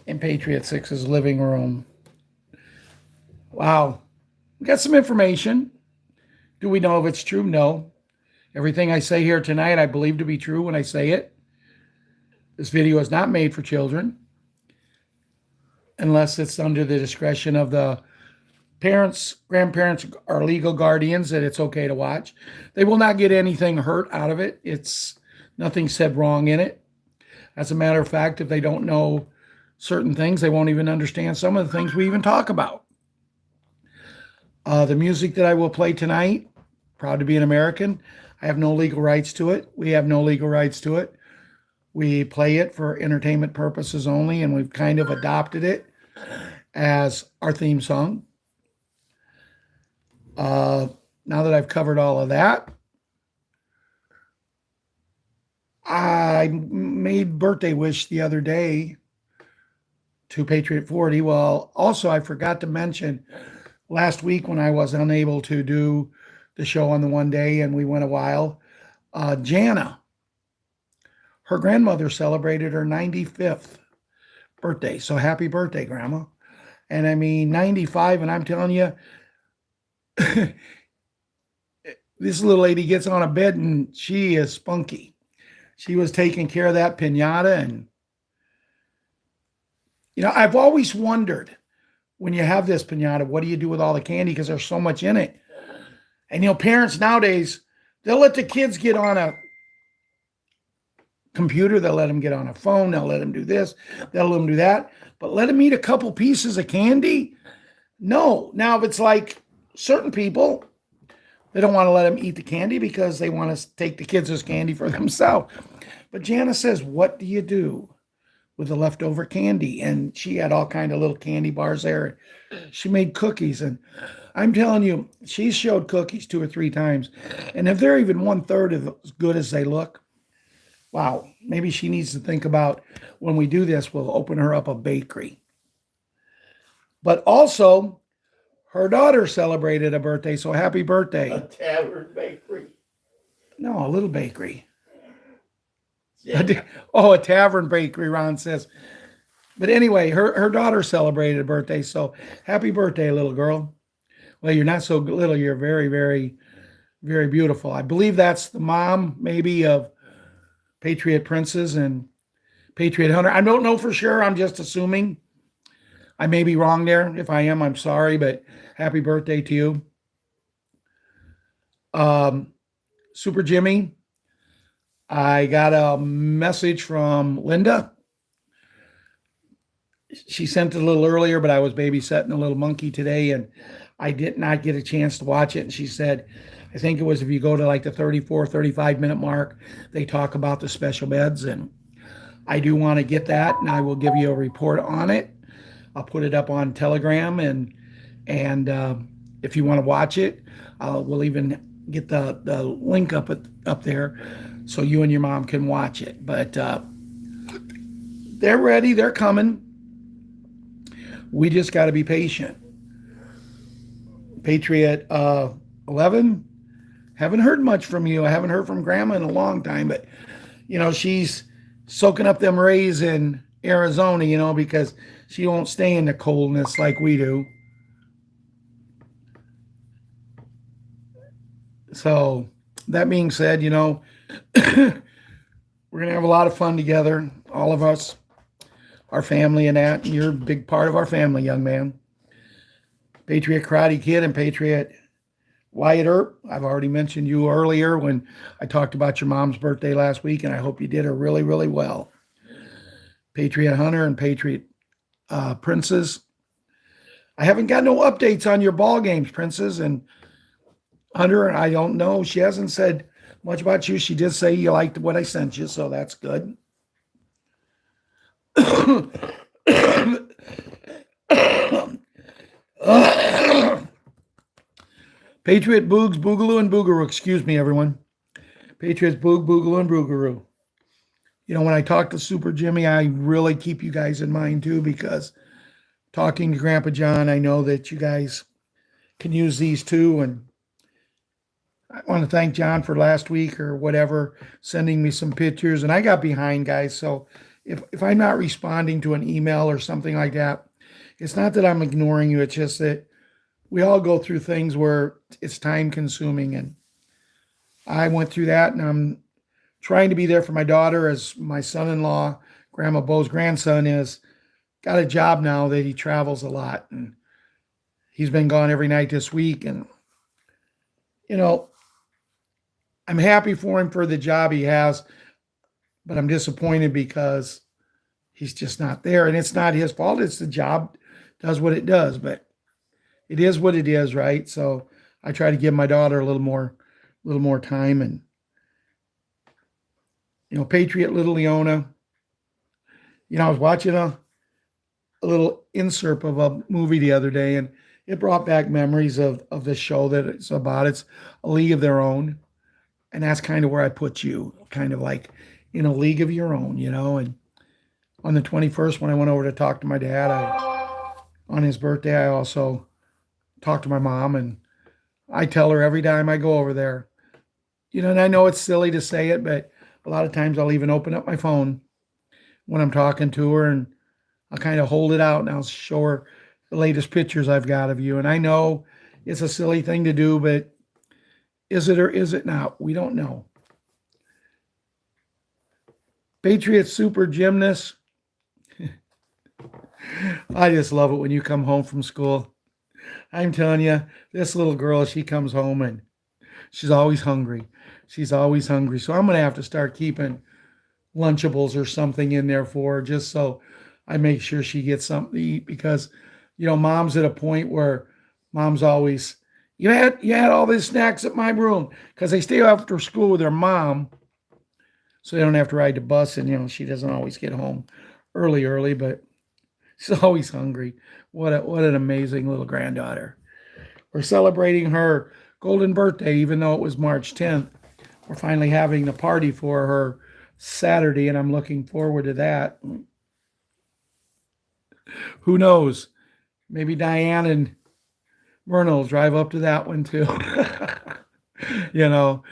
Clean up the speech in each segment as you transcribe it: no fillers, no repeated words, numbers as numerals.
in Patriot 6's living room. Wow. We got some information. Do we know if it's true? No. Everything I say here tonight, I believe to be true when I say it. This video is not made for children unless it's under the discretion of the parents, grandparents, or legal guardians that it's okay to watch. They will not get anything hurt out of it. It's nothing said wrong in it. As a matter of fact, if they don't know certain things, they won't even understand some of the things we even talk about. The music that I will play tonight, proud to be an American. I have no legal rights to it. We have no legal rights to it. We play it for entertainment purposes only, and we've kind of adopted it as our theme song. Now that I've covered all of that, I made birthday wish the other day to Patriot 40. Well, also I forgot to mention last week when I was unable to do the show on the one day and we went a while, Jana, her grandmother celebrated her 95th birthday. So happy birthday, Grandma. And I mean, 95, and I'm telling you, this little lady gets on a bed and she is spunky. She was taking care of that piñata. And, you know, I've always wondered when you have this piñata, what do you do with all the candy? Because there's so much in it. And, you know, parents nowadays, they'll let the kids get on a computer. They'll let them get on a phone. They'll let them do this. They'll let them do that. But let them eat a couple pieces of candy? No. Now, if it's like certain people, they don't want to let them eat the candy because they want to take the kids' candy for themselves. But Jana says, what do you do with the leftover candy? And she had all kind of little candy bars there. She made cookies. And I'm telling you, she's showed cookies 2 or 3 times. And if they're even 1/3 of as good as they look, wow, maybe she needs to think about when we do this, we'll open her up a bakery. But also, her daughter celebrated a birthday, so happy birthday. A tavern bakery. No, a little bakery. Yeah. Oh, a tavern bakery, Ron says. But anyway, her daughter celebrated a birthday, so happy birthday, little girl. Well, you're not so little. You're very, very, very beautiful. I believe that's the mom, maybe, of Patriot Princess and Patriot Hunter. I don't know for sure. I'm just assuming. I may be wrong there. If I am, I'm sorry, but happy birthday to you. Super Jimmy, I got a message from Linda. She sent it a little earlier, but I was babysitting a little monkey today, and I did not get a chance to watch it. And she said, I think it was if you go to like the 34, 35-minute mark, they talk about the special beds, and I do want to get that, and I will give you a report on it. I'll put it up on Telegram, and if you want to watch it, we'll even get the link up there so you and your mom can watch it. But they're ready. They're coming. We just got to be patient. Patriot 11, haven't heard much from you. I haven't heard from Grandma in a long time, but, you know, she's soaking up them rays in Arizona, you know, because she won't stay in the coldness like we do. So that being said, you know, we're going to have a lot of fun together, all of us, our family and that. And you're a big part of our family, young man. Patriot Karate Kid and Patriot Wyatt Earp. I've already mentioned you earlier when I talked about your mom's birthday last week, and I hope you did her really, really well. Patriot Hunter and Patriot Princess. I haven't got no updates on your ball games, Princess. And Hunter, I don't know. She hasn't said much about you. She did say you liked what I sent you, so that's good. Patriot Boogs, Boogaloo, and Boogaroo. Excuse me, everyone. Patriots Boog, Boogaloo, and Boogaroo. You know, when I talk to Super Jimmy, I really keep you guys in mind, too, because talking to Grandpa John, I know that you guys can use these, too. And I want to thank John for last week or whatever, sending me some pictures. And I got behind, guys, so if I'm not responding to an email or something like that, it's not that I'm ignoring you. It's just that we all go through things where it's time consuming. And I went through that, and I'm trying to be there for my daughter as my son-in-law, Grandma Bo's grandson, is got a job now that he travels a lot. And he's been gone every night this week. And, you know, I'm happy for him for the job he has, but I'm disappointed because he's just not there. And it's not his fault. It's the job does what it does, but it is what it is, right? So I try to give my daughter a little more time. And, you know, Patriot Little Leona, you know, I was watching a little insert of a movie the other day, and it brought back memories of the show that it's about. It's A League of Their Own. And that's kind of where I put you, kind of like in a league of your own, you know. And on the 21st, when I went over to talk to my dad, on his birthday, I also talked to my mom, and I tell her every time I go over there, you know, and I know it's silly to say it, but a lot of times I'll even open up my phone when I'm talking to her, and I'll kind of hold it out and I'll show her the latest pictures I've got of you. And I know it's a silly thing to do, but is it or is it not? We don't know. Patriot Super Gymnast. I just love it when you come home from school. I'm telling you, this little girl, she comes home and she's always hungry. She's always hungry. So I'm going to have to start keeping Lunchables or something in there for her, just so I make sure she gets something to eat, because, you know, mom's at a point where mom's always, you had all these snacks at my room, because they stay after school with their mom, so they don't have to ride the bus. And, you know, she doesn't always get home early, but she's always hungry. What an amazing little granddaughter. We're celebrating her golden birthday, even though it was March 10th. We're finally having the party for her Saturday, and I'm looking forward to that. Who knows? Maybe Diane and Myrna will drive up to that one too. You know,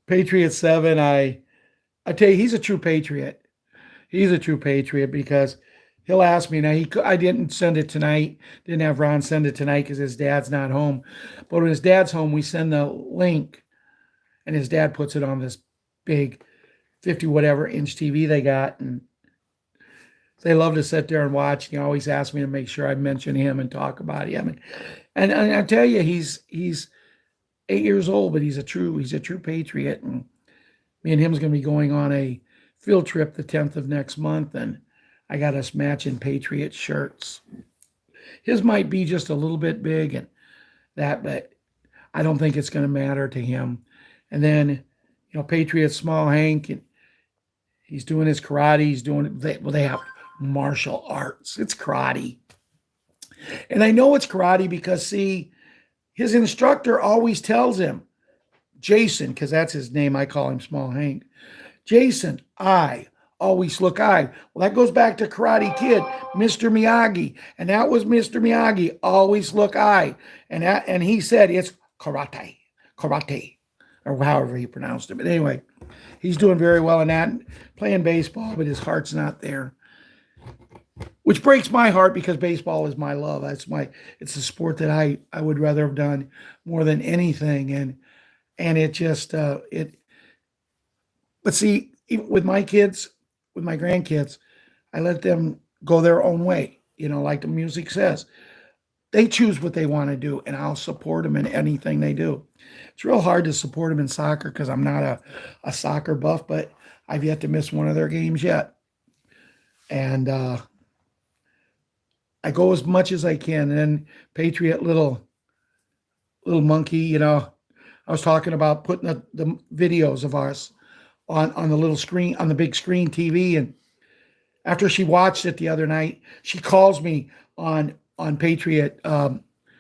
Patriot 7, I tell you, he's a true patriot. He's a true patriot, because he'll ask me now. I didn't send it tonight. Didn't have Ron send it tonight because his dad's not home. But when his dad's home, we send the link, and his dad puts it on this big 50 whatever inch TV they got, and they love to sit there and watch. He always asks me to make sure I mention him and talk about him. And I tell you, he's 8 years old, but he's a true patriot. And me and him's going to be going on a field trip the 10th of next month, and I got us matching Patriot shirts. His might be just a little bit big and that, but I don't think it's going to matter to him. And then, you know, Patriot Small Hank, and he's doing his karate. He's doing they have martial arts. It's karate. And I know it's karate because, see, his instructor always tells him, Jason, because that's his name, I call him Small Hank. Jason, I always look I. Well, that goes back to Karate Kid, Mr. Miyagi. And that was Mr. Miyagi, always look I. And he said it's karate, or however he pronounced it. But anyway, he's doing very well in that, playing baseball, but his heart's not there. Which breaks my heart, because baseball is my love. It's a sport that I would rather have done more than anything. And it just, but see, even with my kids, with my grandkids, I let them go their own way. You know, like the music says, they choose what they want to do, and I'll support them in anything they do. It's real hard to support them in soccer because I'm not a soccer buff, but I've yet to miss one of their games yet. And I go as much as I can. And then Patriot little monkey, you know, I was talking about putting the videos of us on the little screen, on the big screen TV. And after she watched it the other night, she calls me on Patriot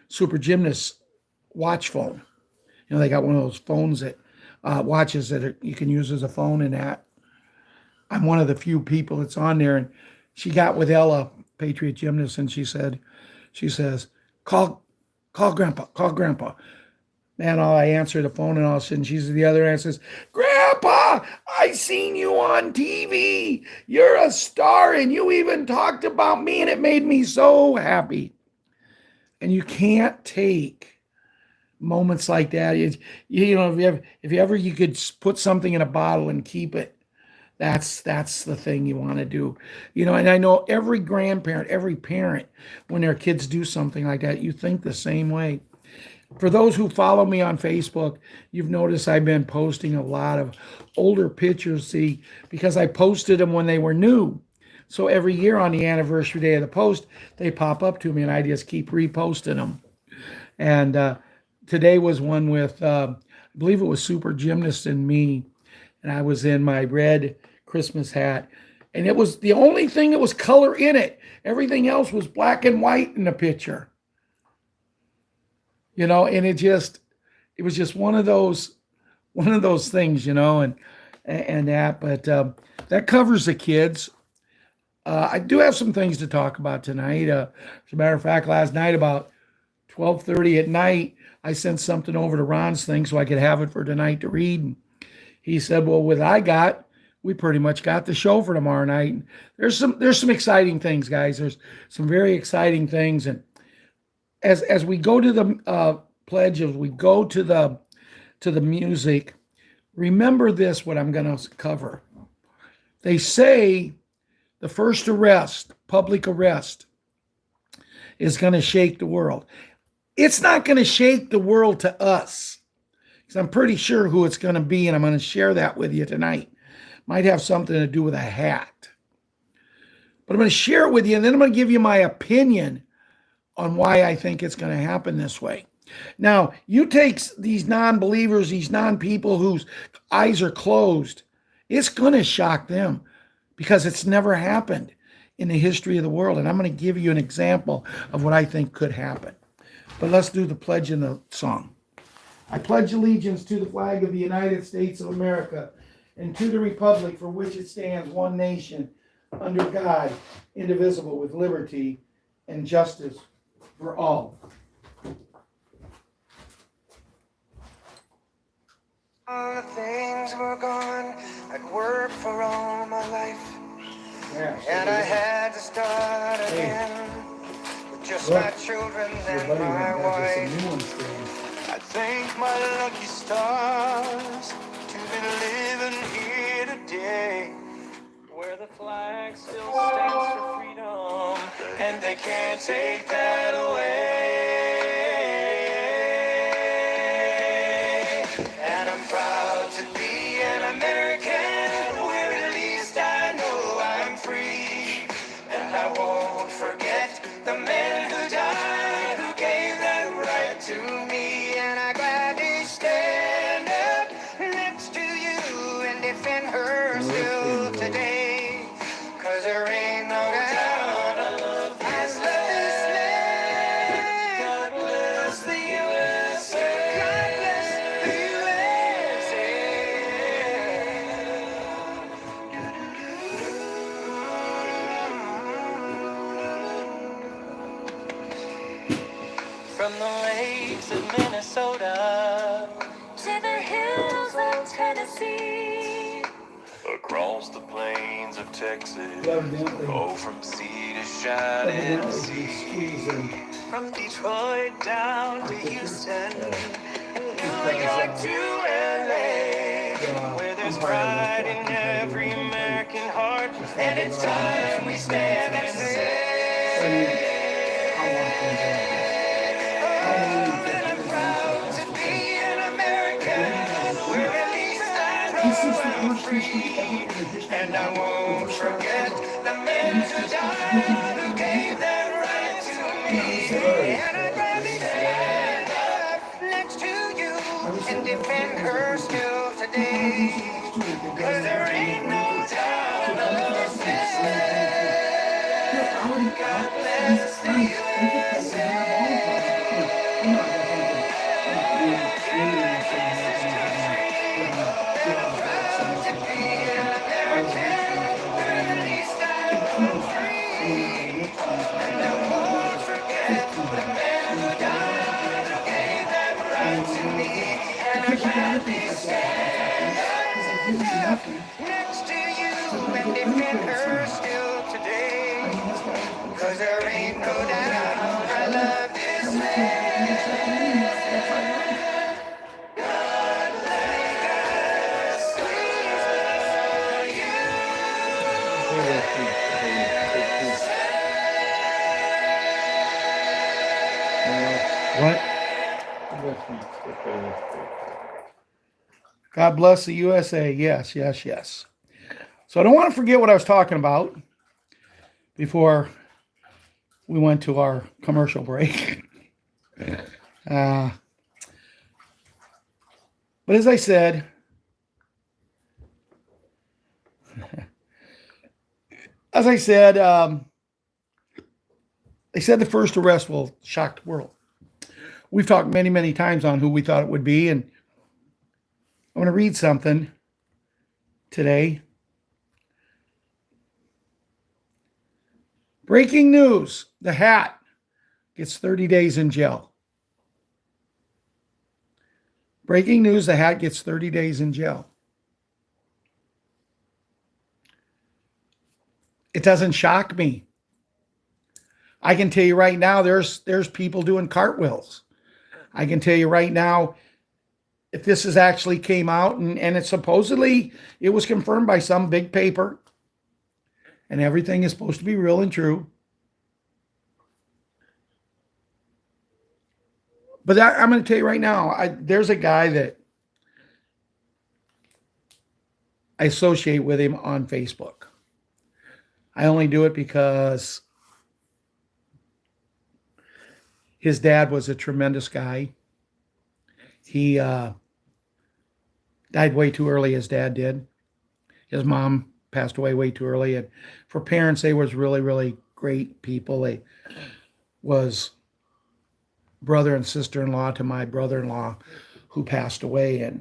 Super Gymnast watch phone. You know, they got one of those phones that watches that you can use as a phone, and that. I'm one of the few people that's on there. And she got with Ella, Patriot Gymnast, and she says, call Grandpa. Man, I answer the phone and all of a sudden she's at the other end and says, Grandpa, I seen you on TV. You're a star and you even talked about me and it made me so happy. And you can't take moments like that. You know, if you ever you could put something in a bottle and keep it, that's the thing you want to do. You know, and I know every grandparent, every parent, when their kids do something like that, you think the same way. For those who follow me on Facebook, you've noticed I've been posting a lot of older pictures, see, because I posted them when they were new. So every year on the anniversary day of the post, they pop up to me and I just keep reposting them. And today was one with, I believe it was Super Gymnast and me. And I was in my red Christmas hat. And it was the only thing that was color in it. Everything else was black and white in the picture. You know, and it was just one of those things, you know, and that, but that covers the kids. I do have some things to talk about tonight. As a matter of fact, last night about 12:30 at night, I sent something over to Ron's thing so I could have it for tonight to read. And he said, "Well, with I got, we pretty much got the show for tomorrow night." And there's some exciting things, guys. There's some very exciting things, and as we go to the pledge, as we go to the music, remember this: what I'm going to cover. They say the first arrest, public arrest, is going to shake the world. It's not going to shake the world to us, because I'm pretty sure who it's going to be, and I'm going to share that with you tonight. Might have something to do with a hat. But I'm going to share it with you, and then I'm going to give you my opinion on why I think it's going to happen this way. Now, you take these non-believers, these non-people whose eyes are closed, it's going to shock them because it's never happened in the history of the world. And I'm going to give you an example of what I think could happen. But let's do the pledge in the song. I pledge allegiance to the flag of the United States of America and to the republic for which it stands, one nation, under God, indivisible, with liberty and justice for all. All the things were gone. I'd worked for all my life, and I had to start again with just my children and my wife. I thank my lucky stars to be living here today, where the flag still stands for freedom, and they can't take that away. And I'm proud to be an American, where at least I know I'm free. And I won't forget the men who died, who gave that right to me. And I gladly stand up next to you and defend her still today. 'Cause there ain't no doubt I love this land. God bless the USA. God bless the USA. From the lakes of Minnesota to the hills of Tennessee, across the plains of Texas, oh, from sea to shining sea, from Detroit down to Houston, and New York to LA, where there's pride in every American heart, and it's time we stand and say, and I'm proud to be an American, where at least I know I'm free. And I won't forget the men who died, who gave their right to me. And I'd rather stand up next to you and defend her still today. 'Cause there ain't no doubt of it. God bless the USA. And I won't forget the man who died, who gave that right to me. think that's all because I give you nothing. next to you and defend her still today. Cause there ain't no doubt I love this What? God bless the USA. Yes, yes, yes. So I don't want to forget what I was talking about before we went to our commercial break. But as I said, they said the first arrest will shock the world. We've talked many, many times on who we thought it would be, and I want to read something today. Breaking news: the hat gets 30 days in jail. Breaking news: the hat gets 30 days in jail. It doesn't shock me. I can tell you right now, there's people doing cartwheels. I can tell you right now, if this has actually came out and it supposedly, it was confirmed by some big paper and everything is supposed to be real and true. But I'm going to tell you right now, there's a guy that I associate with him on Facebook. I only do it because his dad was a tremendous guy. He died way too early, his dad did. His mom passed away way too early. And for parents, they was really, really great people. They was brother and sister-in-law to my brother-in-law who passed away.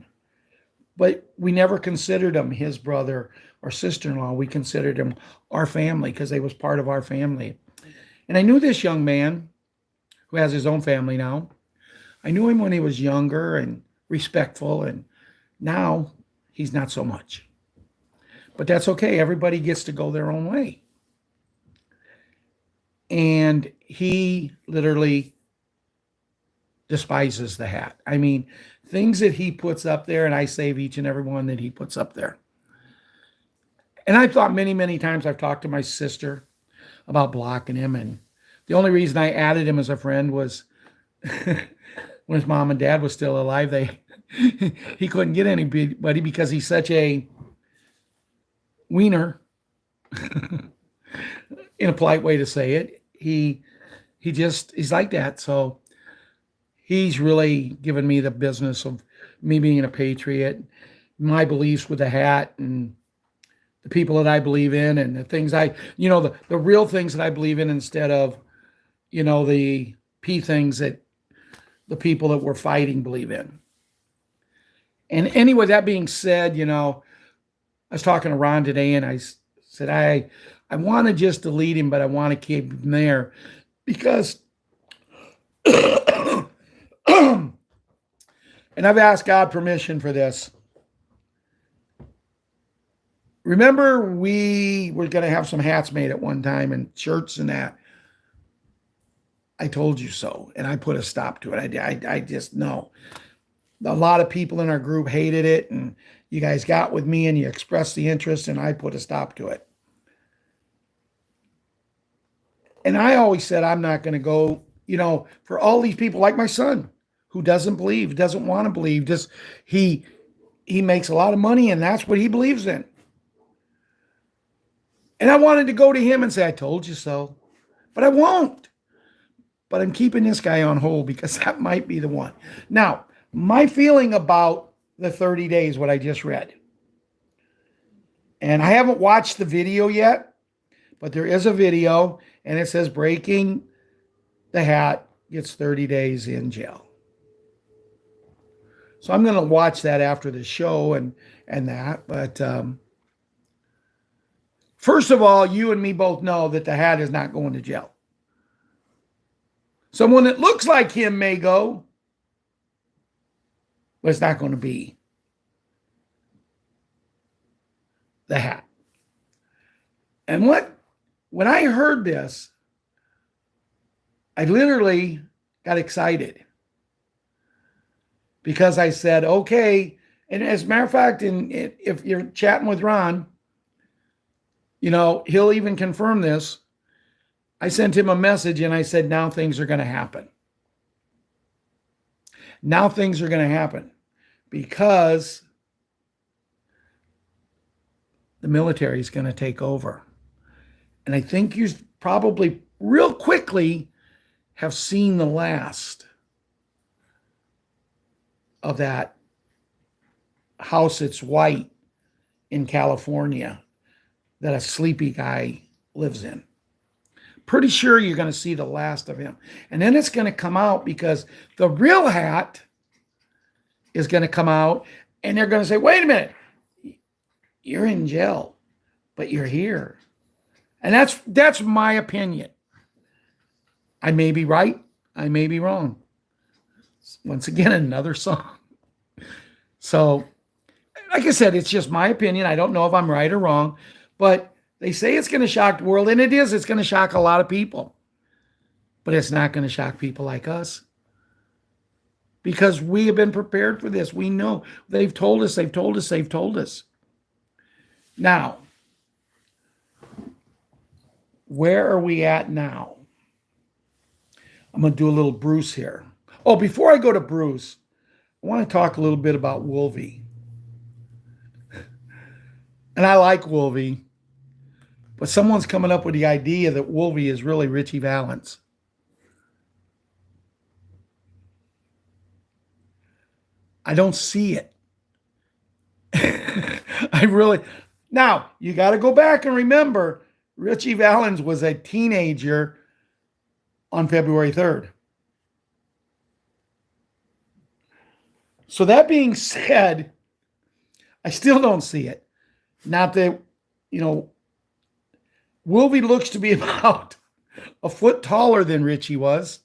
But we never considered him his brother or sister-in-law. We considered him our family because they was part of our family. And I knew this young man who has his own family now. I knew him when he was younger and respectful, and now he's not so much. But that's okay. Everybody gets to go their own way. And he literally despises the hat. I mean, things that he puts up there, and I save each and every one that he puts up there. And I've thought many, many times, I've talked to my sister about blocking him, and the only reason I added him as a friend was when his mom and dad was still alive. He couldn't get anybody because he's such a wiener, in a polite way to say it. He's like that. So he's really given me the business of me being a patriot, my beliefs with the hat, and the people that I believe in, and the things the real things that I believe in, instead of the P things that the people that we're fighting believe in. And anyway, that being said, I was talking to Ron today, and I said, I want to just delete him, but I want to keep him there because, and I've asked God permission for this. Remember, we were going to have some hats made at one time and shirts and that. I told you so, and I put a stop to it. I just know. A lot of people in our group hated it, and you guys got with me and you expressed the interest, and I put a stop to it. And I always said I'm not going to go, for all these people like my son who doesn't believe, doesn't want to believe, just he makes a lot of money and that's what he believes in. And I wanted to go to him and say, I told you so, but I won't. But I'm keeping this guy on hold because that might be the one. Now, my feeling about the 30 days, what I just read. And I haven't watched the video yet, but there is a video, and it says breaking the hat gets 30 days in jail. So I'm going to watch that after the show and that. But first of all, you and me both know that the hat is not going to jail. Someone that looks like him may go, but it's not going to be the hat. And when I heard this, I literally got excited because I said, okay. And as a matter of fact, if you're chatting with Ron, he'll even confirm this. I sent him a message and I said, now things are going to happen. Now things are going to happen because the military is going to take over. And I think you probably real quickly have seen the last of that house that's white in California that a sleepy guy lives in. Pretty sure you're going to see the last of him. And then it's going to come out because the real hat is going to come out and they're going to say, wait a minute, you're in jail, but you're here. And that's my opinion. I may be right. I may be wrong. Once again, another song. So, like I said, it's just my opinion. I don't know if I'm right or wrong, but they say it's going to shock the world, and it is. It's going to shock a lot of people. But it's not going to shock people like us because we have been prepared for this. We know. They've told us, they've told us, they've told us. Now, where are we at now? I'm going to do a little Bruce here. Oh, before I go to Bruce, I want to talk a little bit about Wolvie. And I like Wolvie, but someone's coming up with the idea that Wolvie is really Richie Valens. I don't see it. Now, you got to go back and remember, Richie Valens was a teenager on February 3rd. So that being said, I still don't see it. Not that, Wolvie looks to be about a foot taller than Richie was.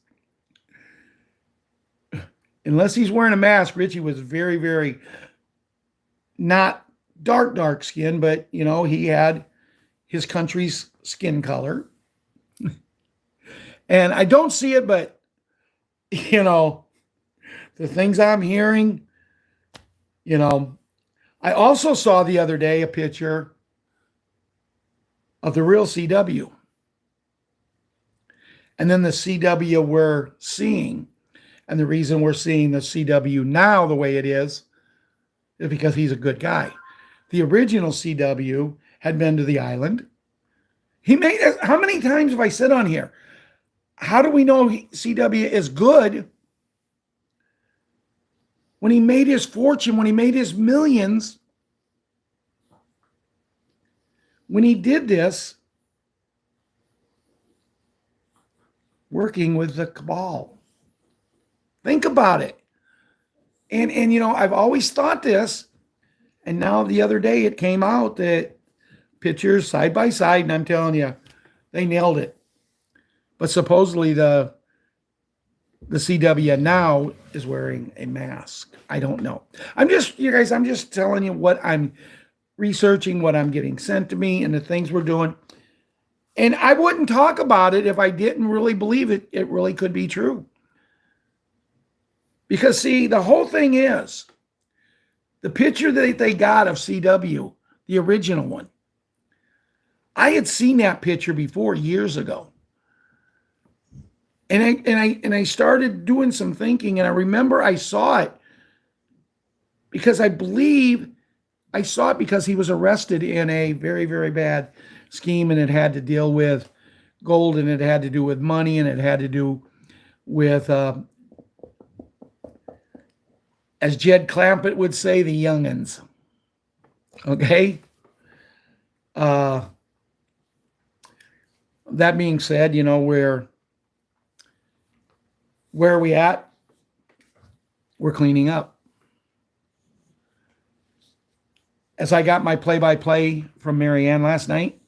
Unless he's wearing a mask, Richie was very, very not dark skin, but, he had his country's skin color. And I don't see it, but, the things I'm hearing, I also saw the other day a picture of the real CW. And then the CW we're seeing. And the reason we're seeing the CW now the way it is because he's a good guy. The original CW had been to the island. How many times have I said on here? How do we know CW is good? When he made his fortune, when he made his millions, when he did this, working with the cabal. Think about it. And I've always thought this, and now the other day it came out that pictures side by side, and I'm telling you, they nailed it. But supposedly the CW now is wearing a mask. I don't know. I'm just telling you what I'm researching, what I'm getting sent to me, and the things we're doing. And I wouldn't talk about it if I didn't really believe it. It really could be true. Because, see, the whole thing is, the picture that they got of CW, the original one, I had seen that picture before years ago. And I started doing some thinking, and I remember I saw it because I believe I saw it because he was arrested in a very, very bad scheme, and it had to deal with gold, and it had to do with money, and it had to do with, as Jed Clampett would say, the young'uns. Okay? That being said, where are we at? We're cleaning up. As I got my play-by-play from Marianne last night,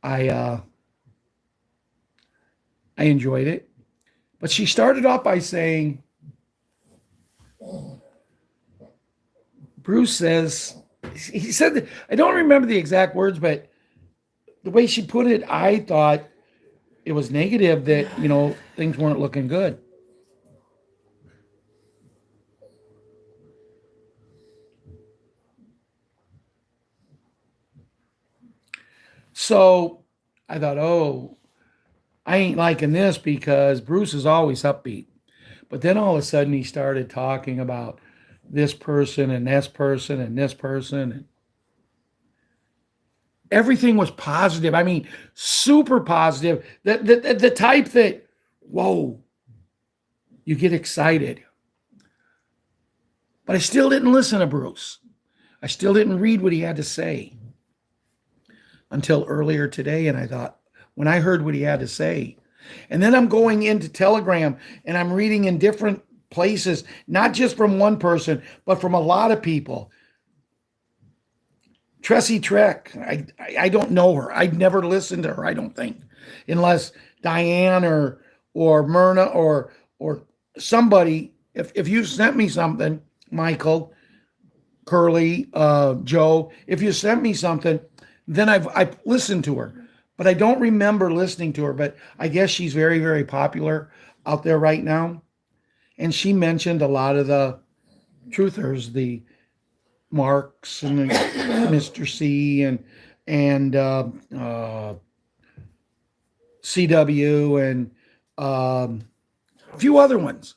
I enjoyed it. But she started off by saying, Bruce says he said, I don't remember the exact words, but the way she put it, I thought it was negative that, things weren't looking good. So I thought, oh, I ain't liking this because Bruce is always upbeat. But then all of a sudden he started talking about this person and this person and this person. And everything was positive. I mean, super positive. The type that, whoa, you get excited. But I still didn't listen to Bruce. I still didn't read what he had to say until earlier today. And I thought, when I heard what he had to say, and then I'm going into Telegram and I'm reading in different places, not just from one person, but from a lot of people. Tressie Trek, I don't know her. I'd never listened to her, I don't think, unless Diane or Myrna or somebody. If you sent me something, Michael, Curly, Joe, if you sent me something, then I've listened to her. But I don't remember listening to her. But I guess she's very, very popular out there right now. And she mentioned a lot of the truthers, the Marks and Mr. C and CW and a few other ones.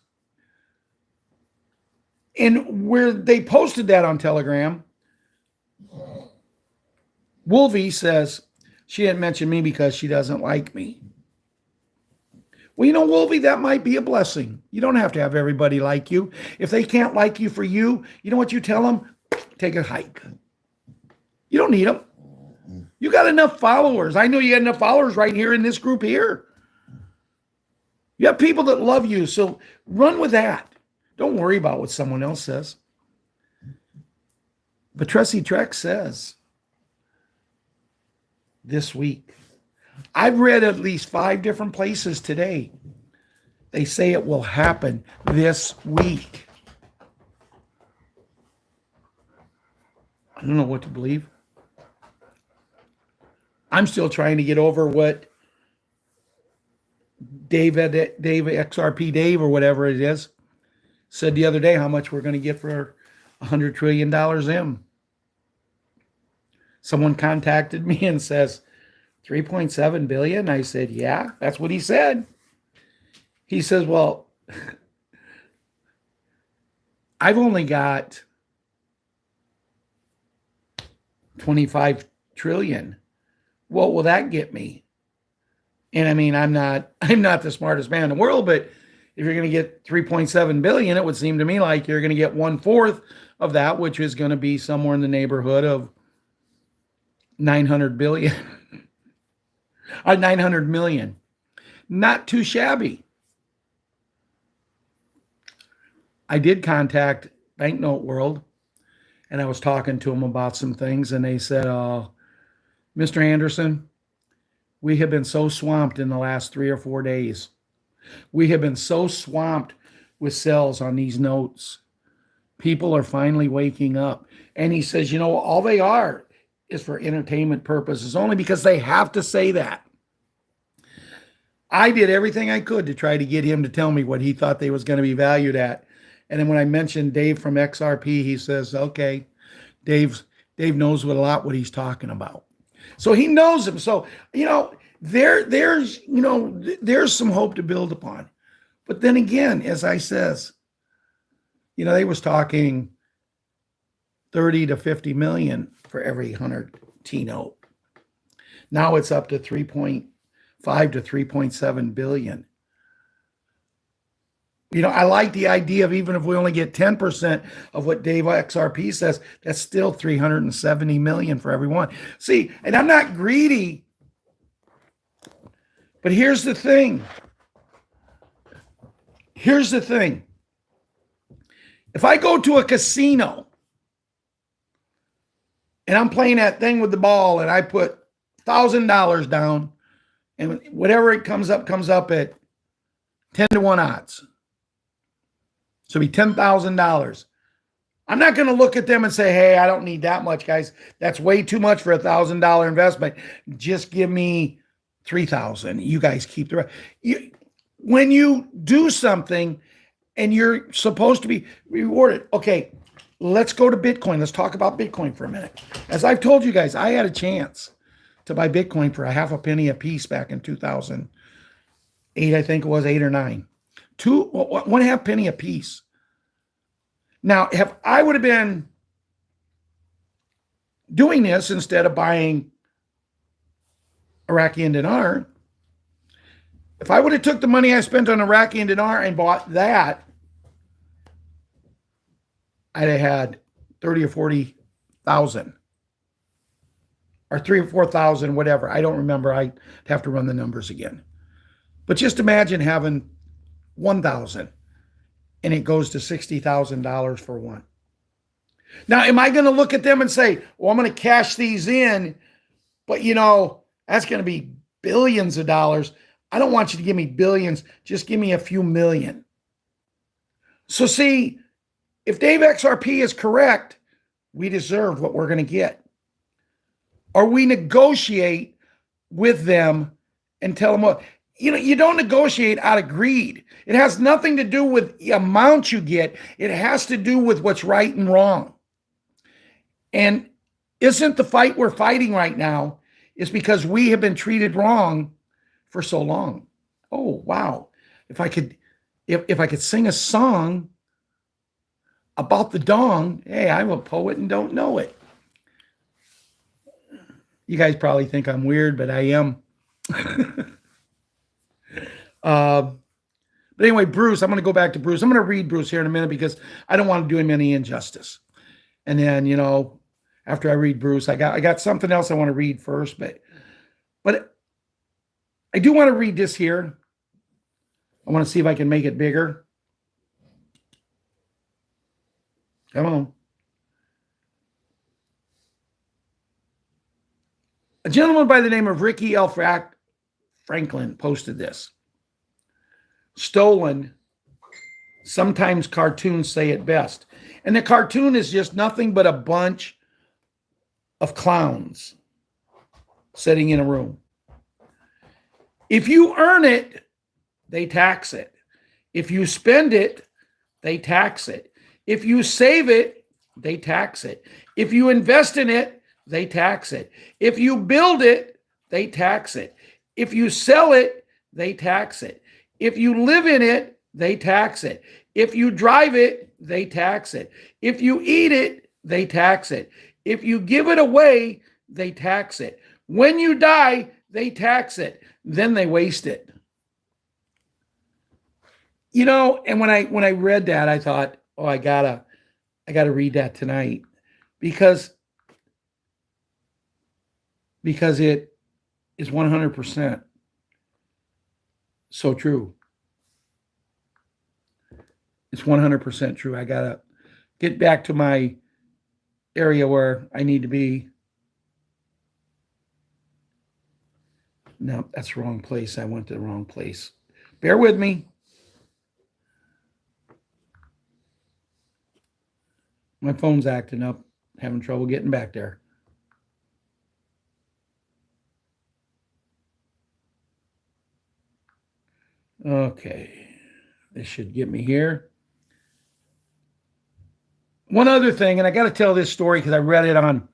And where they posted that on Telegram, Wolvie says, she didn't mention me because she doesn't like me. Well, Wolvie, that might be a blessing. You don't have to have everybody like you. If they can't like you for you, you know what you tell them? Take a hike. You don't need them. You got enough followers. I know you got enough followers right here in this group here. You have people that love you, so run with that. Don't worry about what someone else says. But Tressie Trek says, this week, I've read at least 5 different places today. They say it will happen this week. I don't know what to believe. I'm still trying to get over what Dave XRP Dave or whatever it is said the other day, how much we're going to get for $100 trillion in. Someone contacted me and says, 3.7 billion. I said, yeah, that's what he said. He says, well, I've only got 25 trillion. What will that get me? And I mean, I'm not the smartest man in the world, but if you're going to get 3.7 billion, it would seem to me like you're going to get 1/4 of that, which is going to be somewhere in the neighborhood of 900 billion. 900 million. Not too shabby. I did contact Banknote World, and I was talking to them about some things, and they said, Mr. Anderson, we have been so swamped in the last 3 or 4 days. We have been so swamped with sales on these notes. People are finally waking up. And he says, all they are is for entertainment purposes only, because they have to say that. I did everything I could to try to get him to tell me what he thought they was going to be valued at. And then when I mentioned Dave from XRP, he says, okay, Dave knows what he's talking about. So he knows him. So, there's some hope to build upon. But then again, as I says, they was talking 30 to 50 million for every 100 T note. Now it's up to 3.5 to 3.7 billion. I like the idea of, even if we only get 10% of what Dave XRP says, that's still 370 million for everyone. See, and I'm not greedy, but here's the thing. If I go to a casino and I'm playing that thing with the ball and I put $1,000 down, and whatever it comes up at 10 to 1 odds. So it'll be $10,000. I'm not going to look at them and say, hey, I don't need that much, guys. That's way too much for $1,000 investment. Just give me 3,000. You guys keep the rest. When you do something and you're supposed to be rewarded. Okay, let's go to Bitcoin. Let's talk about Bitcoin for a minute. As I've told you guys, I had a chance to buy Bitcoin for a half a penny a piece back in 2008, I think it was 8 or 9. 1.5 penny a piece. Now, if I would have been doing this instead of buying Iraqi dinar, if I would have took the money I spent on Iraqi dinar and bought that, I'd have had 30 or 40,000 or 3 or 4,000, whatever. I don't remember. I'd have to run the numbers again. But just imagine having 1,000 and it goes to $60,000 for one. Now, am I going to look at them and say, well, I'm going to cash these in, but that's going to be billions of dollars. I don't want you to give me billions. Just give me a few million. So see, if Dave XRP is correct, we deserve what we're going to get. Or we negotiate with them and tell them what. You don't negotiate out of greed. It has nothing to do with the amount you get. It has to do with what's right and wrong. And isn't the fight we're fighting right now is because we have been treated wrong for so long. Oh, wow. If I could sing a song about the dong, hey, I'm a poet and don't know it. You guys probably think I'm weird, but I am. But anyway, Bruce, I'm going to go back to Bruce. I'm going to read Bruce here in a minute because I don't want to do him any injustice. And then, after I read Bruce, I got something else I want to read first, but I do want to read this here. I want to see if I can make it bigger. Come on. A gentleman by the name of Ricky L. Franklin posted this. Stolen. Sometimes cartoons say it best. And the cartoon is just nothing but a bunch of clowns sitting in a room. If you earn it, they tax it. If you spend it, they tax it. If you save it, they tax it. If you invest in it, they tax it. If you build it, they tax it. If you sell it, they tax it. If you live in it, they tax it. If you drive it, they tax it. If you eat it, they tax it. If you give it away, they tax it. When you die, they tax it. Then they waste it. And when I read that, I thought, oh, I gotta read that tonight because it is 100% so true. It's 100% true. I gotta get back to my area where I need to be. No, that's the wrong place. I went to the wrong place. Bear with me. My phone's acting up. Having trouble getting back there. Okay. This should get me here. One other thing, and I got to tell this story because I read it on,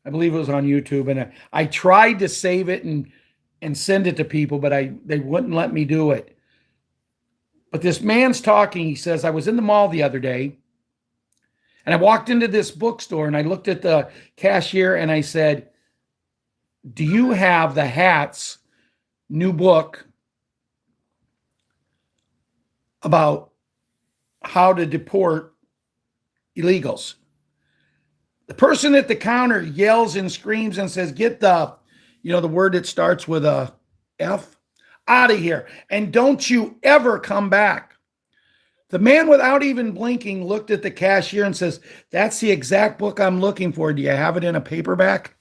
I believe it was on YouTube, and I tried to save it and send it to people, but they wouldn't let me do it. But this man's talking. He says, I was in the mall the other day, and I walked into this bookstore, and I looked at the cashier, and I said, do you have the Hat's new book about how to deport illegals? The person at the counter yells and screams and says, get the word that starts with a F out of here. And don't you ever come back. The man, without even blinking, looked at the cashier and says, that's the exact book I'm looking for. Do you have it in a paperback?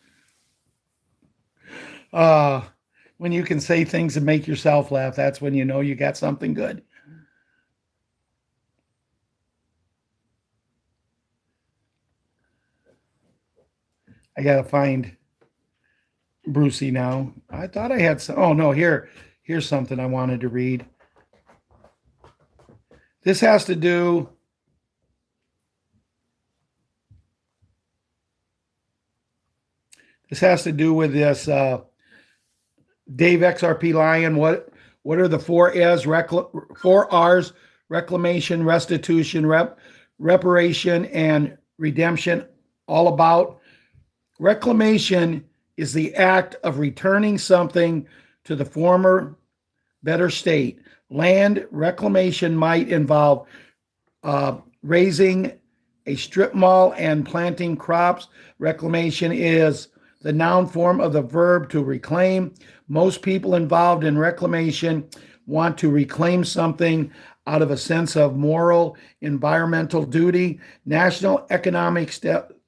When you can say things and make yourself laugh, that's when you know you got something good. I gotta find Brucey now. I thought I had some. Oh no, here's something I wanted to read. This has to do. This has to do with this Dave XRP Lion. What are the four R's? Reclamation, restitution, reparation, and redemption all about? Reclamation is the act of returning something to the former better state. Land reclamation might involve raising a strip mall and planting crops. Reclamation is the noun form of the verb to reclaim. Most people involved in reclamation want to reclaim something out of a sense of moral, environmental duty. National Economic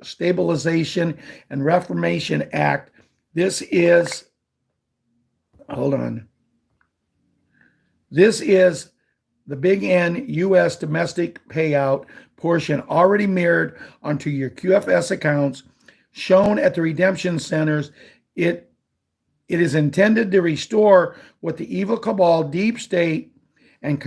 Stabilization and Reformation Act. This is, hold on. This is the big N U.S. domestic payout portion already mirrored onto your QFS accounts, shown at the redemption centers. It is intended to restore what the evil cabal, deep state, and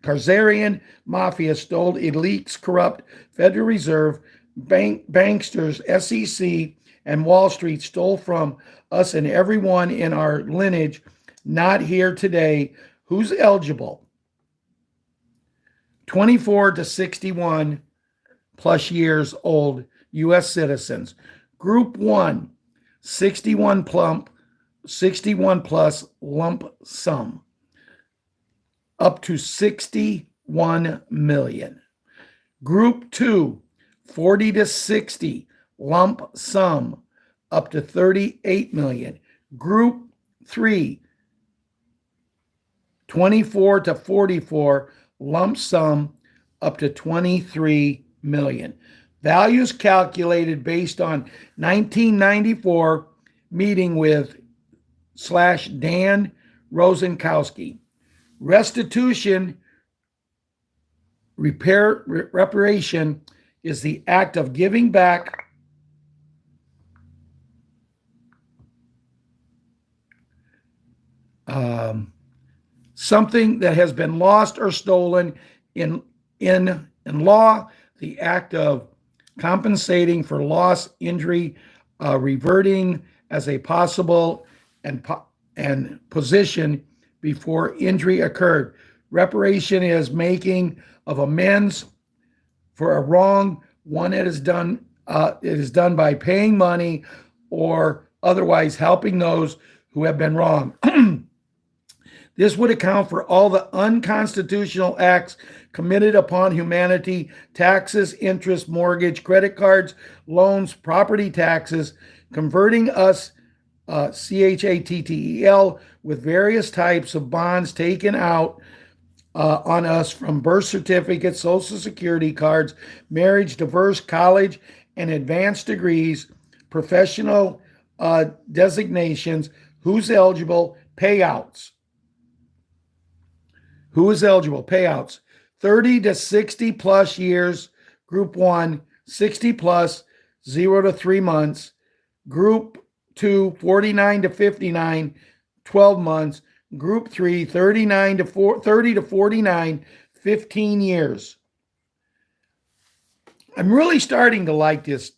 Khazarian mafia stole. Elites, corrupt Federal Reserve, banksters, SEC, and Wall Street stole from us and everyone in our lineage, not here today. Who's eligible? 24 to 61 plus years old U.S. citizens. Group 1, 61 plus lump sum, up to 61 million. Group 2, 40 to 60 lump sum, up to 38 million. Group 3, 24 to 44 lump sum, up to 23 million. Values calculated based on 1994 meeting with /Dan Rosenkowski. Restitution, reparation is the act of giving back something that has been lost or stolen. In law, the act of compensating for loss, injury, reverting as a possible and position before injury occurred. Reparation is making of amends for a wrong. One that is done. It is done by paying money or otherwise helping those who have been wrong. This would account for all the unconstitutional acts committed upon humanity: taxes, interest, mortgage, credit cards, loans, property taxes, converting us, CHATTEL, with various types of bonds taken out on us from birth certificates, social security cards, marriage, divorce, college, and advanced degrees, professional designations. Who's eligible? Payouts. Who is eligible? Payouts. 30 to 60 plus years. Group 1, 60 plus, 0 to 3 months. Group 2, 49 to 59, 12 months. Group 3, 30 to 49, 15 years. I'm really starting to like this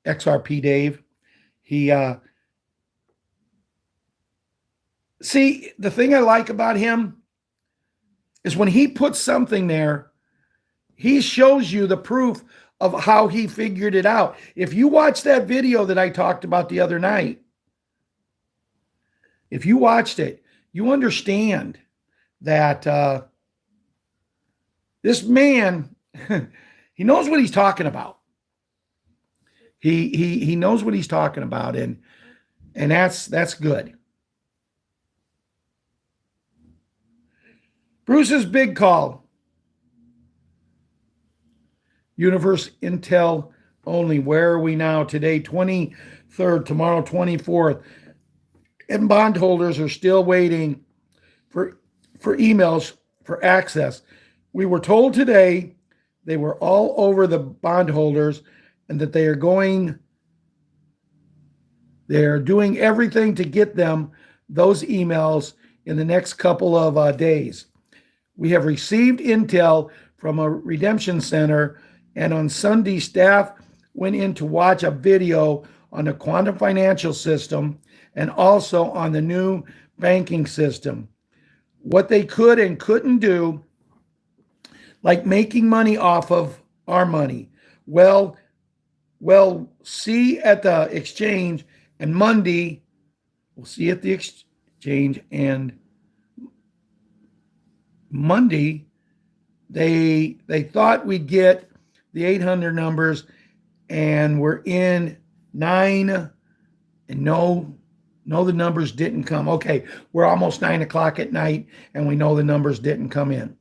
XRP Dave. He, see, the thing I like about him is when he puts something there, he shows you the proof of how he figured it out. If you watch that video that I talked about the other night, if you watched it, you understand that this man, he knows what he's talking about. He knows what he's talking about, and that's good. Bruce's big call. Universe Intel only. Where are we now? Today, 23rd, tomorrow, 24th. And bondholders are still waiting for emails for access. We were told today they were all over the bondholders and that they're doing everything to get them those emails in the next couple of days. We have received intel from a redemption center, and on Sunday, staff went in to watch a video on the quantum financial system and also on the new banking system. What they could and couldn't do, like making money off of our money. Well, see at the exchange, and Monday, we'll see at the exchange, and Monday, they thought we'd get the 800 numbers, and we're in 9, and no, the numbers didn't come. Okay, we're almost 9 o'clock at night, and we know the numbers didn't come in.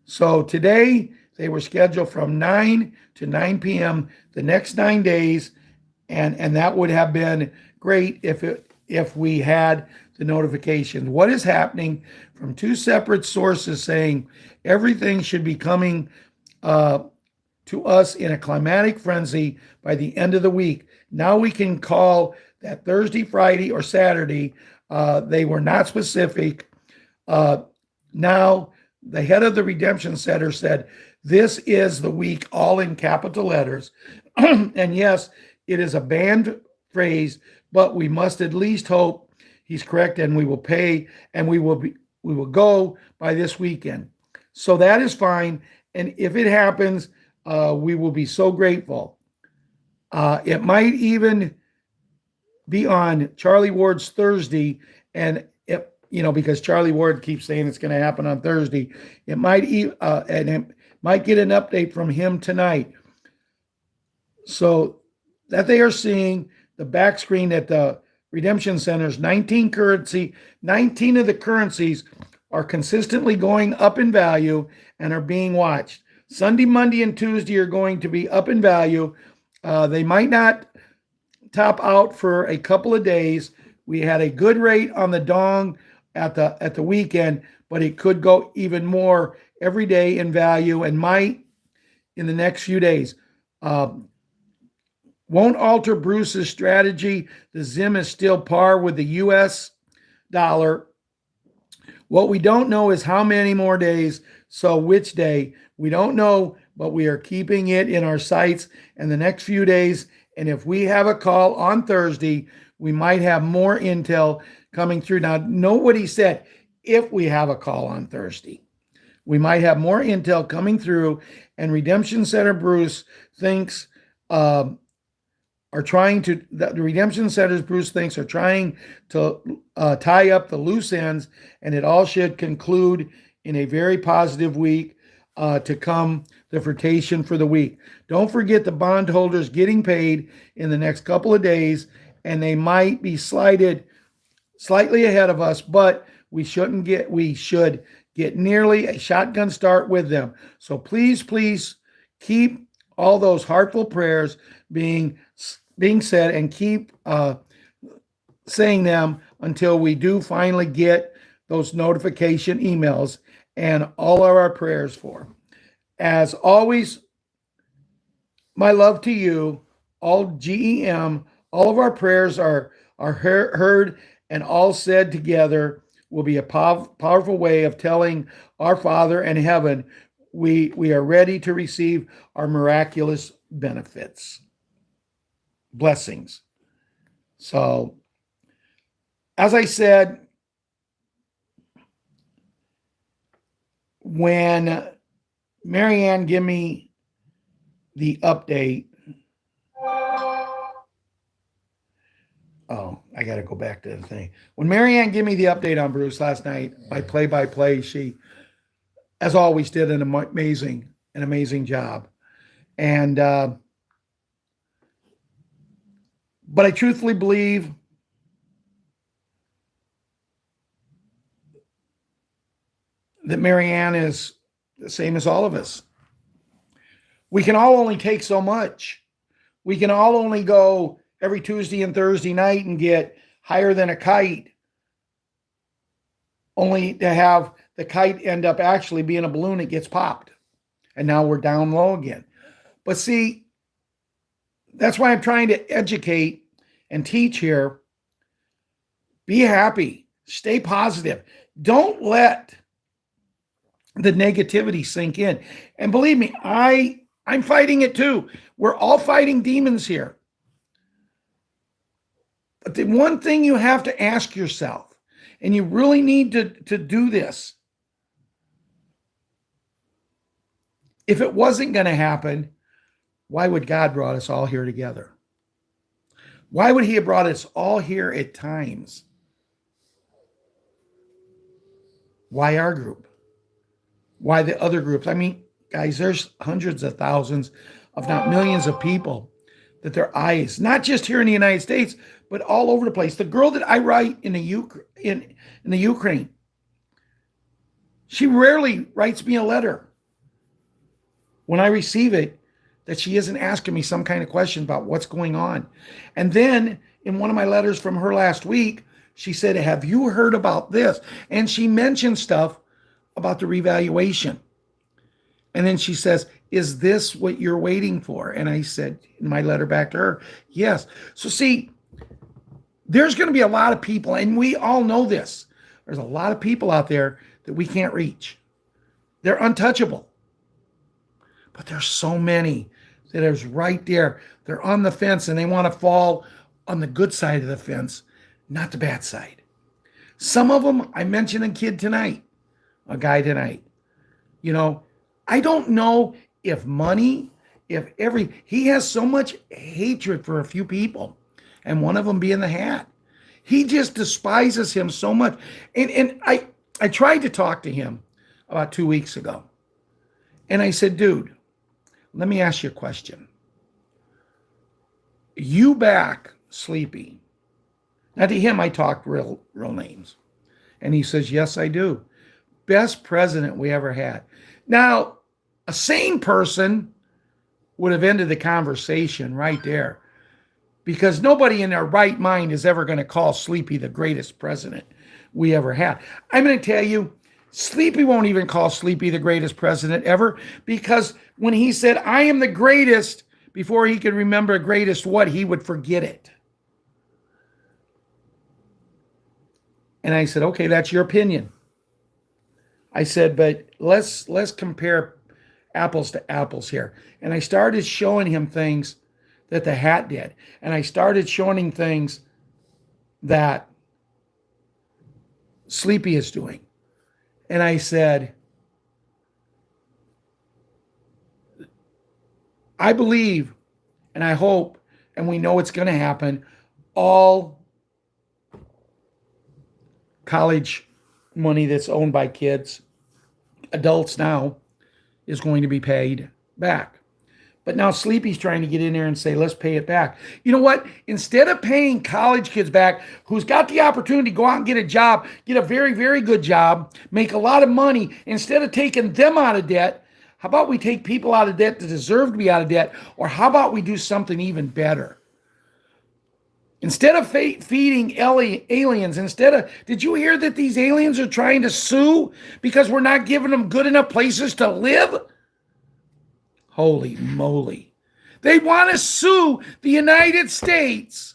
So today, they were scheduled from 9 to 9 p.m. the next 9 days, and that would have been great if we had the notification. What is happening from 2 separate sources saying everything should be coming to us in a climatic frenzy by the end of the week. Now we can call that Thursday, Friday, or Saturday. They were not specific. Now, the head of the Redemption Center said, this is the week, all in capital letters. And yes, it is a banned phrase, but we must at least hope he's correct, and we will pay, and we will go by this weekend. So that is fine. And if it happens, we will be so grateful. It might even be on Charlie Ward's Thursday, and because Charlie Ward keeps saying it's going to happen on Thursday, it might and it might get an update from him tonight. So that they are seeing the back screen at the Redemption Centers, 19 of the currencies are consistently going up in value and are being watched. Sunday, Monday, and Tuesday are going to be up in value. They might not top out for a couple of days. We had a good rate on the dong at the weekend, but it could go even more every day in value, and might in the next few days. Won't alter Bruce's strategy. The Zim is still par with the US dollar. What we don't know is how many more days, so which day, we don't know, but we are keeping it in our sights in the next few days. And if we have a call on Thursday, we might have more intel coming through. Now, nobody said if we have a call on Thursday. We might have more intel coming through, and Redemption Center Bruce thinks the Redemption Centers Bruce thinks are trying to tie up the loose ends, and it all should conclude in a very positive week to come, the flirtation for the week. Don't forget the bondholders getting paid in the next couple of days, and they might be slightly ahead of us, but we should get nearly a shotgun start with them. So please keep all those heartful prayers being said, and keep saying them until we do finally get those notification emails, and all of our prayers for. As always, my love to you, all GEM, all of our prayers are heard, and all said together will be a powerful way of telling our Father in heaven we are ready to receive our miraculous benefits, blessings. So, as I said, when Marianne gave me the update, I got to go back to the thing. When Marianne gave me the update on Bruce last night by play-by-play, she, as always, did an amazing job. And but I truthfully believe that Marianne is the same as all of us. We can all only take so much. We can all only go every Tuesday and Thursday night and get higher than a kite, only to have the kite end up actually being a balloon that gets popped. And now we're down low again. But see, that's why I'm trying to educate and teach here. Be happy. Stay positive. Don't let the negativity sink in. And believe me, I'm fighting it too. We're all fighting demons here. But the one thing you have to ask yourself, and you really need to do this, if it wasn't going to happen, why would God brought us all here together? Why would he have brought us all here at times? Why our group? Why the other groups? I mean, guys, there's hundreds of thousands, if not millions of people that their eyes, not just here in the United States, but all over the place. The girl that I write in the Ukraine, she rarely writes me a letter. When I receive it, that she isn't asking me some kind of question about what's going on. And then in one of my letters from her last week, she said, have you heard about this? And she mentioned stuff about the revaluation. And then she says, is this what you're waiting for? And I said in my letter back to her, yes. So see, there's going to be a lot of people, and we all know this. There's a lot of people out there that we can't reach. They're untouchable. But there's so many that is right there. They're on the fence and they want to fall on the good side of the fence, not the bad side. Some of them, I mentioned a guy tonight. You know, I don't know if money, he has so much hatred for a few people, and one of them being the hat. He just despises him so much. And I tried to talk to him about 2 weeks ago. And I said, dude, let me ask you a question. You back Sleepy? Now to him, I talked real names. And he says, yes, I do. Best president we ever had. Now, a sane person would have ended the conversation right there, because nobody in their right mind is ever going to call Sleepy the greatest president we ever had. I'm going to tell you, Sleepy won't even call Sleepy the greatest president ever, because when he said, I am the greatest, before he could remember greatest what, he would forget it. And I said, okay, that's your opinion. I said, but let's compare apples to apples here. And I started showing him things that the hat did. And I started showing him things that Sleepy is doing. And I said, I believe and I hope, and we know it's going to happen, all college money that's owned by kids, adults now, is going to be paid back. But now Sleepy's trying to get in there and say, let's pay it back. You know what? Instead of paying college kids back, who's got the opportunity to go out and get a job, get a very, very good job, make a lot of money, instead of taking them out of debt, how about we take people out of debt that deserve to be out of debt? Or how about we do something even better? Instead of feeding aliens, did you hear that these aliens are trying to sue because we're not giving them good enough places to live? Holy moly. They want to sue the United States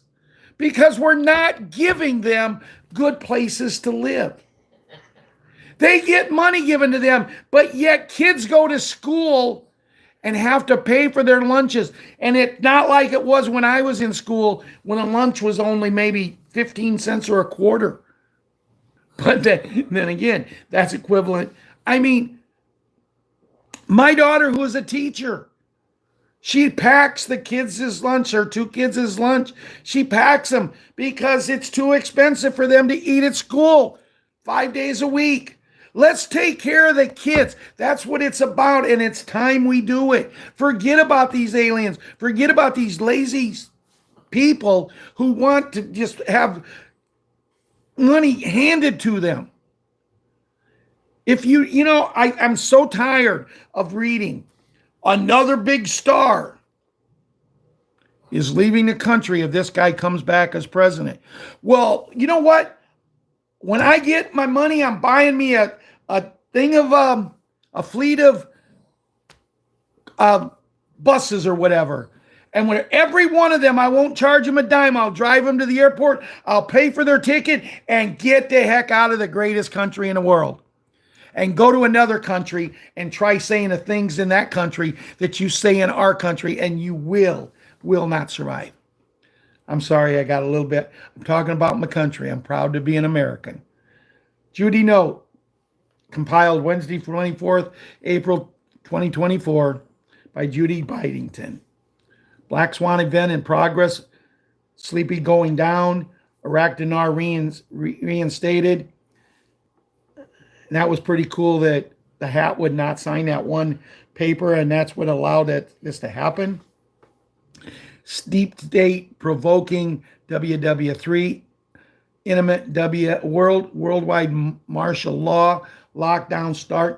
because we're not giving them good places to live. They get money given to them, but yet kids go to school and have to pay for their lunches. And it's not like it was when I was in school, when a lunch was only maybe 15 cents or a quarter. But then again, that's equivalent. I mean, my daughter, who is a teacher, she packs the kids' lunch, or two kids' lunch. She packs them because it's too expensive for them to eat at school 5 days a week. Let's take care of the kids. That's what it's about, and it's time we do it. Forget about these aliens. Forget about these lazy people who want to just have money handed to them. If I'm so tired of reading another big star is leaving the country if this guy comes back as president. Well, you know what? When I get my money, I'm buying me a thing of a fleet of buses or whatever. And when every one of them, I won't charge them a dime. I'll drive them to the airport. I'll pay for their ticket and get the heck out of the greatest country in the world. And go to another country and try saying the things in that country that you say in our country, and you will not survive. I'm sorry, I got a little bit. I'm talking about my country. I'm proud to be an American. Judy note, compiled Wednesday, 24th, April 2024 by Judy Bidington. Black Swan event in progress. Sleepy going down. Iraq dinar reinstated. And that was pretty cool that the hat would not sign that one paper, and that's what allowed this to happen. Deep state provoking WW3, intimate worldwide martial law, lockdown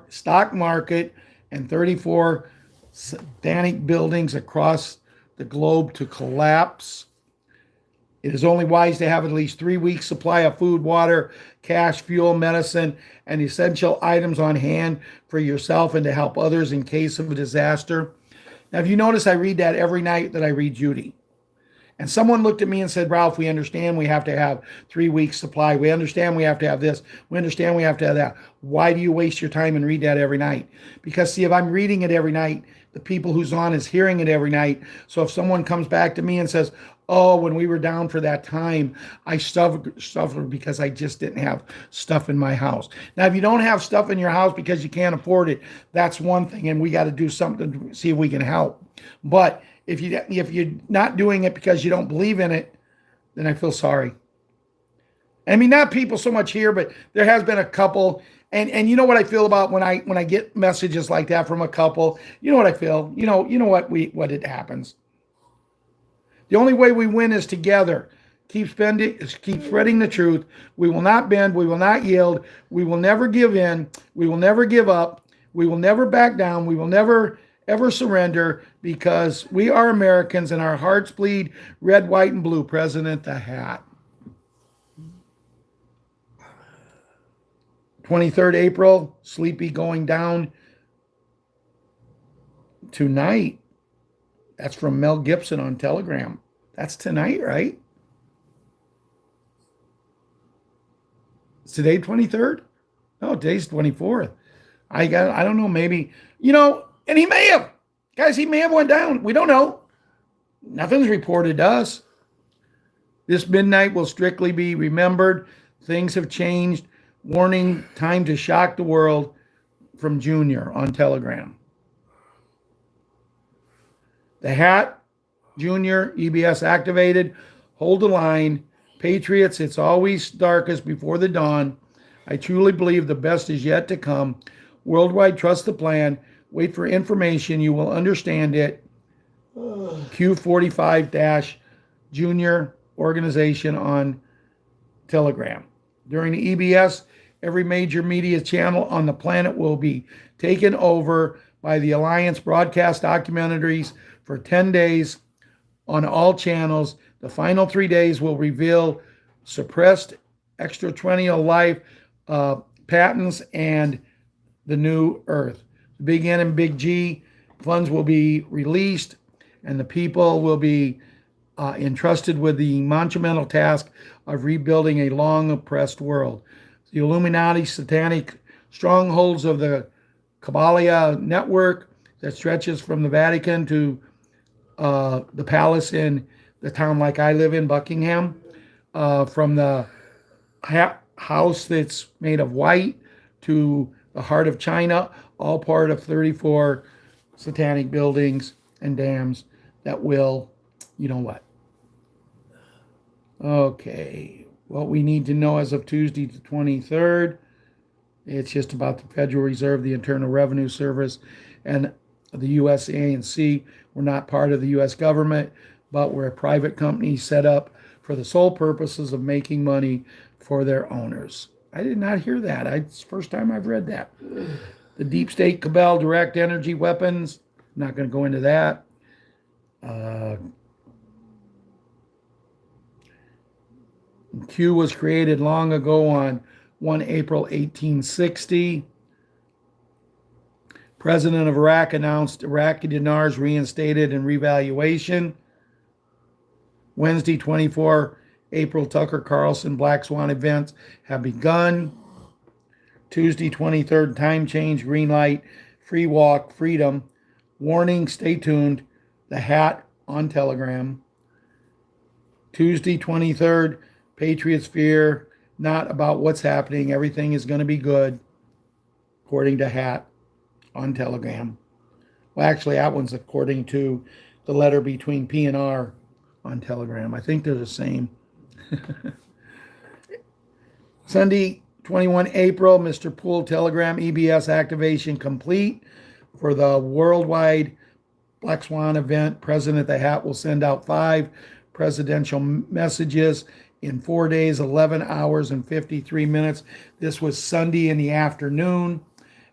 stock market, and 34 satanic buildings across the globe to collapse. It is only wise to have at least 3 weeks supply of food, water, cash, fuel, medicine, and essential items on hand for yourself and to help others in case of a disaster. Now, if you notice, I read that every night that I read Judy. And someone looked at me and said, Ralph, we understand we have to have 3 weeks supply. We understand we have to have this. We understand we have to have that. Why do you waste your time and read that every night? Because, see, if I'm reading it every night, the people who's on is hearing it every night. So if someone comes back to me and says, oh, when we were down for that time, I suffered because I just didn't have stuff in my house. Now, if you don't have stuff in your house because you can't afford it, that's one thing, and we got to do something to see if we can help. But if you're not doing it because you don't believe in it, then I feel sorry. I mean, not people so much here, but there has been a couple. And you know what I feel about when I get messages like that from a couple. You know what I feel. You know what it happens. The only way we win is together. Keep spreading the truth. We will not bend. We will not yield. We will never give in. We will never give up. We will never back down. We will never ever surrender, because we are Americans and our hearts bleed red, white, and blue. President the Hat. 23rd April, Sleepy going down tonight. That's from Mel Gibson on Telegram. That's tonight, right? Is today 23rd? No, today's 24th. I don't know, maybe, and he may have. Guys, he may have went down. We don't know. Nothing's reported to us. This midnight will strictly be remembered. Things have changed. Warning, time to shock the world, from Junior on Telegram. The Hat, Junior, EBS activated. Hold the line. Patriots, it's always darkest before the dawn. I truly believe the best is yet to come. Worldwide, trust the plan. Wait for information. You will understand it. Q45-Junior organization on Telegram. During the EBS, every major media channel on the planet will be taken over by the Alliance broadcast documentaries for 10 days on all channels. The final 3 days will reveal suppressed extraterrestrial life patents and the new Earth. Big N and Big G funds will be released, and the people will be entrusted with the monumental task of rebuilding a long oppressed world. The Illuminati satanic strongholds of the Kabbalah network that stretches from the Vatican to the palace in the town like I live in, Buckingham, from the house that's made of white to the heart of China, all part of 34 satanic buildings and dams that will, you know what? Okay, what we need to know as of Tuesday the 23rd, it's just about the Federal Reserve, the Internal Revenue Service, and the U.S. ANC. We're not part of the U.S. government, but we're a private company set up for the sole purposes of making money for their owners. I did not hear that. It's the first time I've read that. The deep state cabal, direct energy weapons. I'm not going to go into that. Q was created long ago on 1 April 1860. President of Iraq announced Iraqi dinars reinstated in revaluation. Wednesday, 24 April, Tucker Carlson Black Swan events have begun. Tuesday, 23rd, time change, green light, free walk, freedom. Warning, stay tuned. The hat on Telegram. Tuesday, 23rd, Patriots fear not about what's happening. Everything is going to be good, according to hat on Telegram. Well, actually, that one's according to the letter between P and R on Telegram. I think they're the same. Sunday, 21 April, Mr. Poole Telegram EBS activation complete for the worldwide Black Swan event. President the Hat will send out 5 presidential messages in 4 days, 11 hours and 53 minutes. This was Sunday in the afternoon,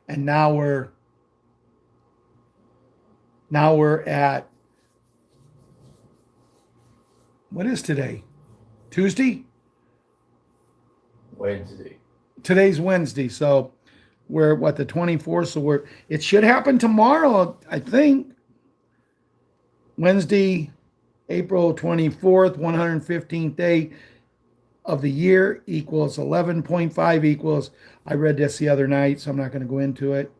and now we're at, what is today? Tuesday? Wednesday. Today's Wednesday, so we're the 24th, so it should happen tomorrow, I think. Wednesday, April 24th, 115th day of the year equals 11.5 equals, I read this the other night, so I'm not going to go into it.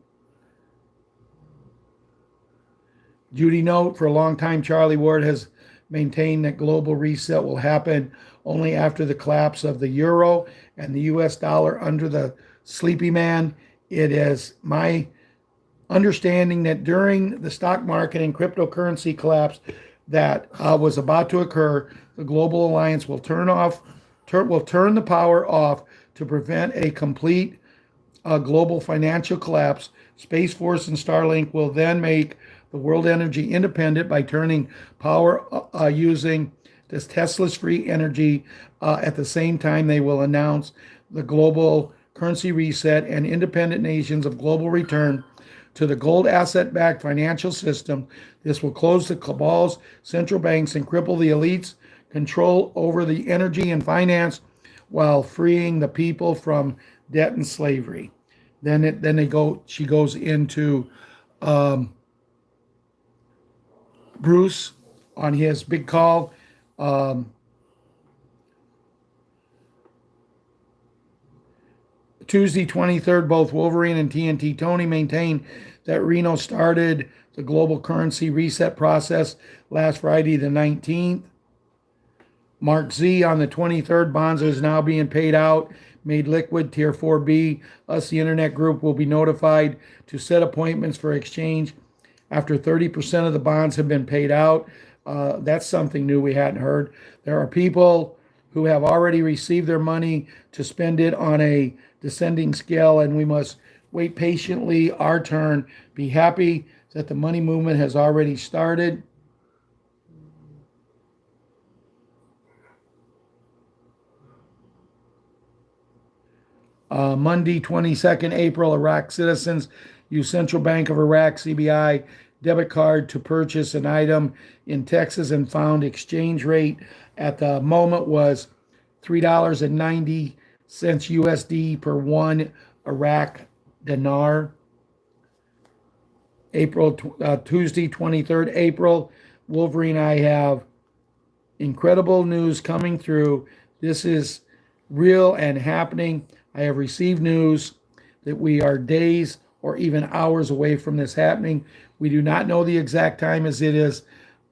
Judy note, for a long time, Charlie Ward has maintained that global reset will happen only after the collapse of the euro and the US dollar under the sleepy man. It is my understanding that during the stock market and cryptocurrency collapse that was about to occur, the global alliance will turn the power off to prevent a complete global financial collapse. Space Force and Starlink will then make the world energy independent by turning power using this Tesla's free energy. At the same time, they will announce the global currency reset and independent nations of global return to the gold asset-backed financial system. This will close the cabal's central banks and cripple the elites' control over the energy and finance while freeing the people from debt and slavery. She goes into Bruce on his big call. Tuesday, 23rd, both Wolverine and TNT Tony maintain that Reno started the global currency reset process last Friday, the 19th. Mark Z on the 23rd, bonds is now being paid out, made liquid, Tier 4B. Us, the Internet Group, will be notified to set appointments for exchange after 30% of the bonds have been paid out. That's something new we hadn't heard. There are people who have already received their money to spend it on a descending scale, and we must wait patiently our turn. Be happy that the money movement has already started. Monday, 22nd April, Iraq citizens use Central Bank of Iraq, CBI, debit card to purchase an item in Texas and found exchange rate at the moment was $3.90 USD per 1 Iraq dinar. Tuesday, 23rd April, Wolverine, I have incredible news coming through. This is real and happening. I have received news that we are days or even hours away from this happening. We do not know the exact time, as it is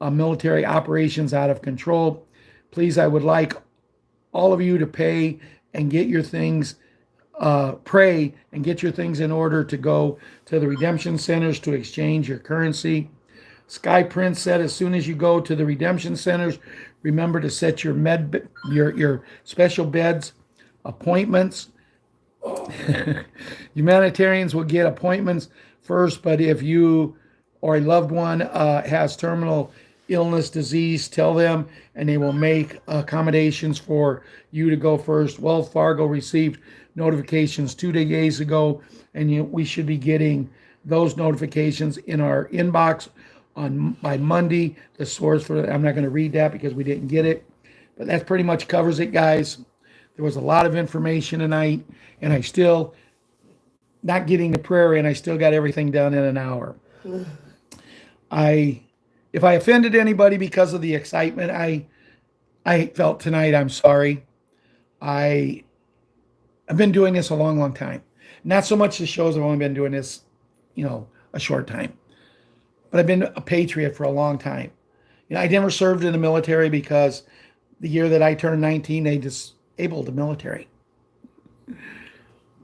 military operations out of control. Please, I would like all of you to pay and get your things, pray and get your things in order to go to the redemption centers to exchange your currency. Sky Prince said, as soon as you go to the redemption centers, remember to set your your special beds appointments. Humanitarians will get appointments first, but if you or a loved one has terminal illness, disease, tell them, and they will make accommodations for you to go first. Wells Fargo received notifications 2 days ago, and we should be getting those notifications in our inbox by Monday. The source for I'm not going to read that because we didn't get it, but that pretty much covers it, guys. There was a lot of information tonight, and I still not getting the prayer in, I still got everything done in an hour. If I offended anybody because of the excitement, I felt tonight, I'm sorry. I've been doing this a long, long time. Not so much the shows, I've only been doing this, a short time. But I've been a patriot for a long time. I never served in the military because the year that I turned 19, they disabled the military.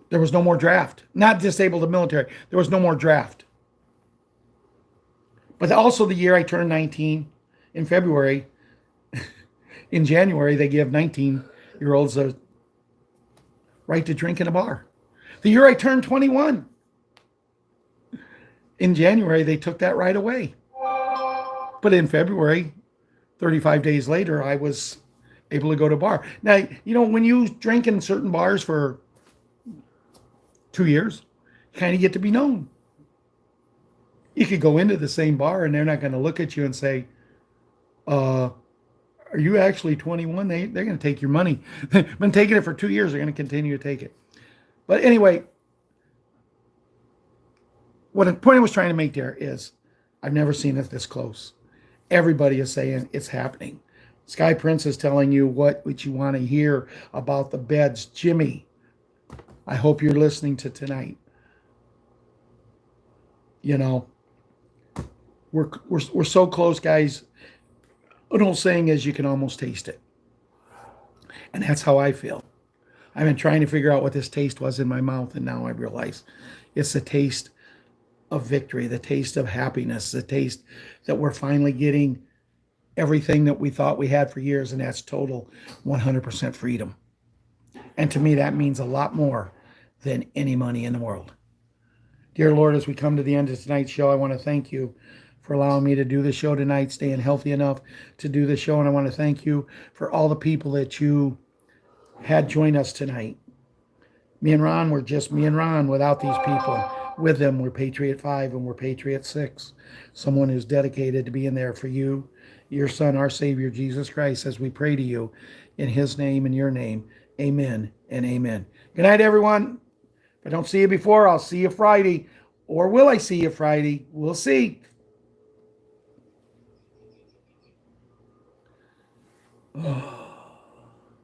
There was no more draft. Not disabled the military. There was no more draft. But also the year I turned 19, in February, in January, they give 19-year-olds a right to drink in a bar. The year I turned 21, in January, they took that right away. But in February, 35 days later, I was able to go to a bar. Now, when you drink in certain bars for 2 years, you kind of get to be known. You could go into the same bar and they're not going to look at you and say, are you actually 21? They're going to take your money. Been taking it for 2 years. They're going to continue to take it. But anyway, what the point I was trying to make there is I've never seen it this close. Everybody is saying it's happening. Sky Prince is telling you what you want to hear about the beds. Jimmy, I hope you're listening to tonight. We're so close, guys. An old saying is you can almost taste it. And that's how I feel. I've been trying to figure out what this taste was in my mouth, and now I realize it's the taste of victory, the taste of happiness, the taste that we're finally getting everything that we thought we had for years, and that's total 100% freedom. And to me, that means a lot more than any money in the world. Dear Lord, as we come to the end of tonight's show, I want to thank you for allowing me to do the show tonight, staying healthy enough to do the show. And I want to thank you for all the people that you had join us tonight. Me and Ron were just me and Ron without these people. With them, we're Patriot 5 and we're Patriot 6. Someone who's dedicated to being there for you, your Son, our Savior, Jesus Christ, as we pray to you in his name and your name. Amen and amen. Good night, everyone. If I don't see you before, I'll see you Friday. Or will I see you Friday? We'll see. Oh.